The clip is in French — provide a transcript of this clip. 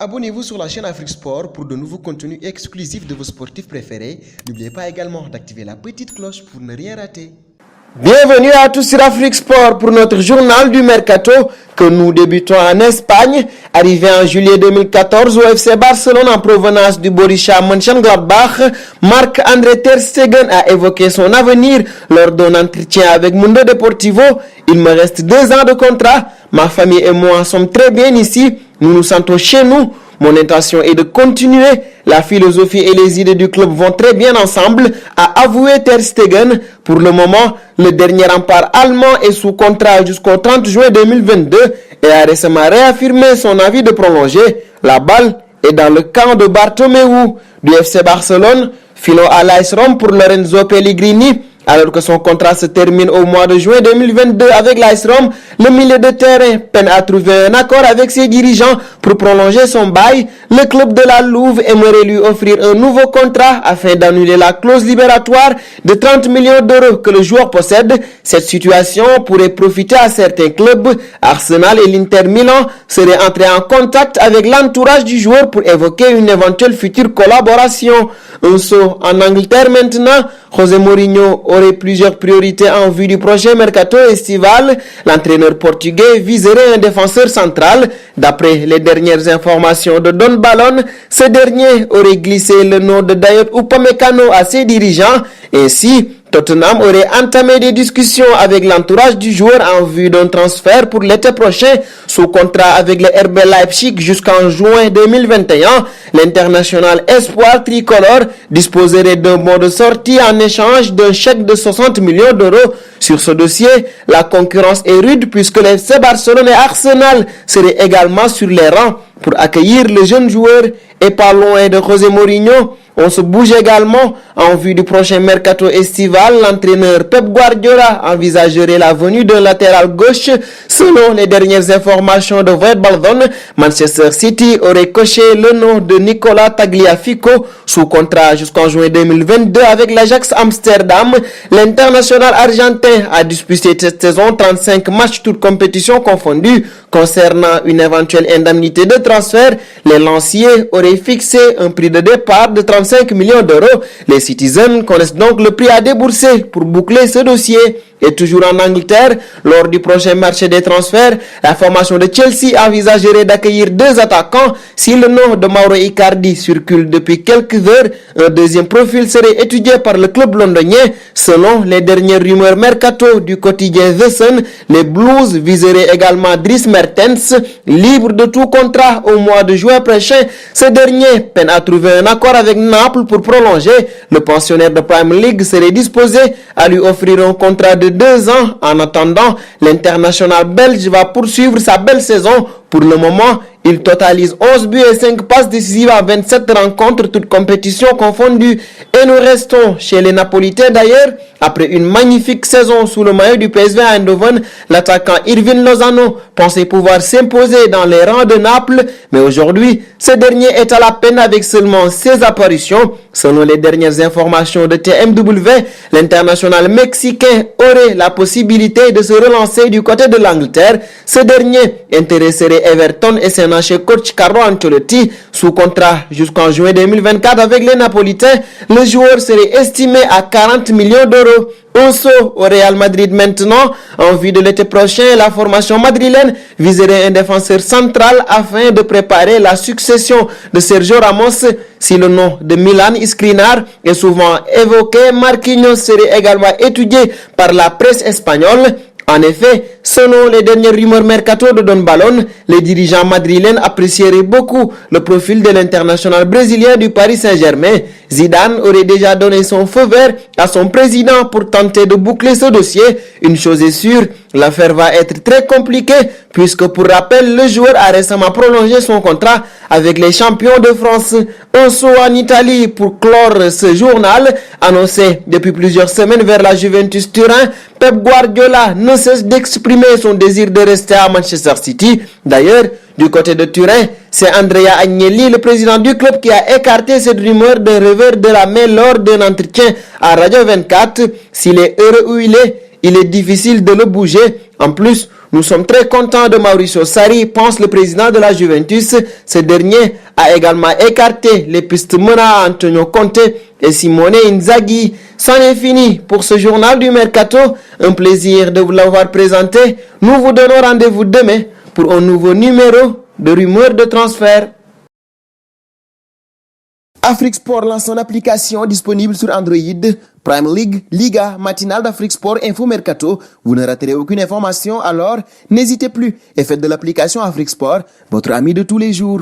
Abonnez-vous sur la chaîne Afrique Sport pour de nouveaux contenus exclusifs de vos sportifs préférés. N'oubliez pas également d'activer la petite cloche pour ne rien rater. Bienvenue à tous sur Afrique Sport pour notre journal du Mercato que nous débutons en Espagne. Arrivé en juillet 2014 au FC Barcelone en provenance du Borussia Mönchengladbach, Marc-André Ter Stegen a évoqué son avenir lors d'un entretien avec Mundo Deportivo. Il me reste 2 ans de contrat. Ma famille et moi sommes très bien ici. Nous nous sentons chez nous. Mon intention est de continuer. La philosophie et les idées du club vont très bien ensemble, a avoué Ter Stegen. Pour le moment, le dernier rempart allemand est sous contrat jusqu'au 30 juin 2022 et a récemment réaffirmé son avis de prolonger. La balle est dans le camp de Bartomeu du FC Barcelone. Filons à l'AS Rome pour Lorenzo Pellegrini. Alors que son contrat se termine au mois de juin 2022 avec l'AS Rome, le milieu de terrain peine à trouver un accord avec ses dirigeants pour prolonger son bail. Le club de la Louve aimerait lui offrir un nouveau contrat afin d'annuler la clause libératoire de 30 millions d'euros que le joueur possède. Cette situation pourrait profiter à certains clubs. Arsenal et l'Inter Milan seraient entrés en contact avec l'entourage du joueur pour évoquer une éventuelle future collaboration. Un saut en Angleterre maintenant. José Mourinho aurait plusieurs priorités en vue du prochain mercato estival. L'entraîneur portugais viserait un défenseur central. D'après les dernières informations de Don Balon, ce dernier aurait glissé le nom de Dayot Upamecano à ses dirigeants. Ainsi, Tottenham aurait entamé des discussions avec l'entourage du joueur en vue d'un transfert pour l'été prochain. Sous contrat avec le RB Leipzig jusqu'en juin 2021, l'international espoir tricolore disposerait d'un bon de sortie en échange d'un chèque de 60 millions d'euros. Sur ce dossier, la concurrence est rude puisque les FC Barcelone et Arsenal seraient également sur les rangs pour accueillir le jeune joueur. Et pas loin de José Mourinho, on se bouge également en vue du prochain mercato estival. L'entraîneur Pep Guardiola envisagerait la venue d'un latéral gauche. Selon les dernières informations de Verballen, Manchester City aurait coché le nom de Nicolas Tagliafico sous contrat jusqu'en juin 2022 avec l'Ajax Amsterdam. L'international argentin a disputé cette saison 35 matchs toutes compétitions confondues. Concernant une éventuelle indemnité de transfert, les lanciers auraient fixé un prix de départ de 35 millions d'euros. Les Citizens connaissent donc le prix à débourser pour boucler ce dossier. Et toujours en Angleterre, lors du prochain marché des transferts, la formation de Chelsea envisagerait d'accueillir 2 attaquants. Si le nom de Mauro Icardi circule depuis quelques heures, un deuxième profil serait étudié par le club londonien. Selon les dernières rumeurs mercato du quotidien The Sun, les Blues viseraient également Dries Mertens, libre de tout contrat au mois de juin prochain. Ce dernier peine à trouver un accord avec Naples pour prolonger. Le pensionnaire de Premier League serait disposé à lui offrir un contrat de 2 ans. En attendant, l'international belge va poursuivre sa belle saison. Pour le moment, il totalise 11 buts et 5 passes décisives à 27 rencontres, toutes compétitions confondues. Et nous restons chez les Napolitains d'ailleurs. Après une magnifique saison sous le maillot du PSV à Eindhoven, l'attaquant Irving Lozano pensait pouvoir s'imposer dans les rangs de Naples. Mais aujourd'hui, ce dernier est à la peine avec seulement 16 apparitions. Selon les dernières informations de TMW, l'international mexicain aurait la possibilité de se relancer du côté de l'Angleterre. Ce dernier intéresserait Everton et son ancien coach Carlo Ancelotti sous contrat jusqu'en juin 2024 avec les Napolitains. Le joueur serait estimé à 40 millions d'euros. Un saut au Real Madrid maintenant. En vue de l'été prochain, la formation madrilène viserait un défenseur central afin de préparer la succession de Sergio Ramos. Si le nom de Milan Skriniar est souvent évoqué, Marquinhos serait également étudié par la presse espagnole. En effet, selon les dernières rumeurs mercato de Don Balon, les dirigeants madrilènes apprécieraient beaucoup le profil de l'international brésilien du Paris Saint-Germain. Zidane aurait déjà donné son feu vert à son président pour tenter de boucler ce dossier. Une chose est sûre, l'affaire va être très compliquée puisque pour rappel, le joueur a récemment prolongé son contrat avec les champions de France. Un saut en Italie pour clore ce journal, annoncé depuis plusieurs semaines vers la Juventus Turin. Pep Guardiola ne cesse d'exprimer son désir de rester à Manchester City. D'ailleurs, du côté de Turin, c'est Andrea Agnelli, le président du club, qui a écarté cette rumeur d'un revers de la main lors d'un entretien à Radio 24. S'il est heureux où il est difficile de le bouger. En plus, Nous sommes très contents de Mauricio Sarri, pense le président de la Juventus. Ce dernier a également écarté les pistes menant à Antonio Conte et Simone Inzaghi. C'en est fini pour ce journal du Mercato. Un plaisir de vous l'avoir présenté. Nous vous donnons rendez-vous demain pour un nouveau numéro de rumeurs de transfert. Afrique Sport lance son application disponible sur Android. Prime League, Liga, Matinale d'Afrique Sport, Info Mercato. Vous ne raterez aucune information, alors n'hésitez plus et faites de l'application Afrique Sport votre ami de tous les jours.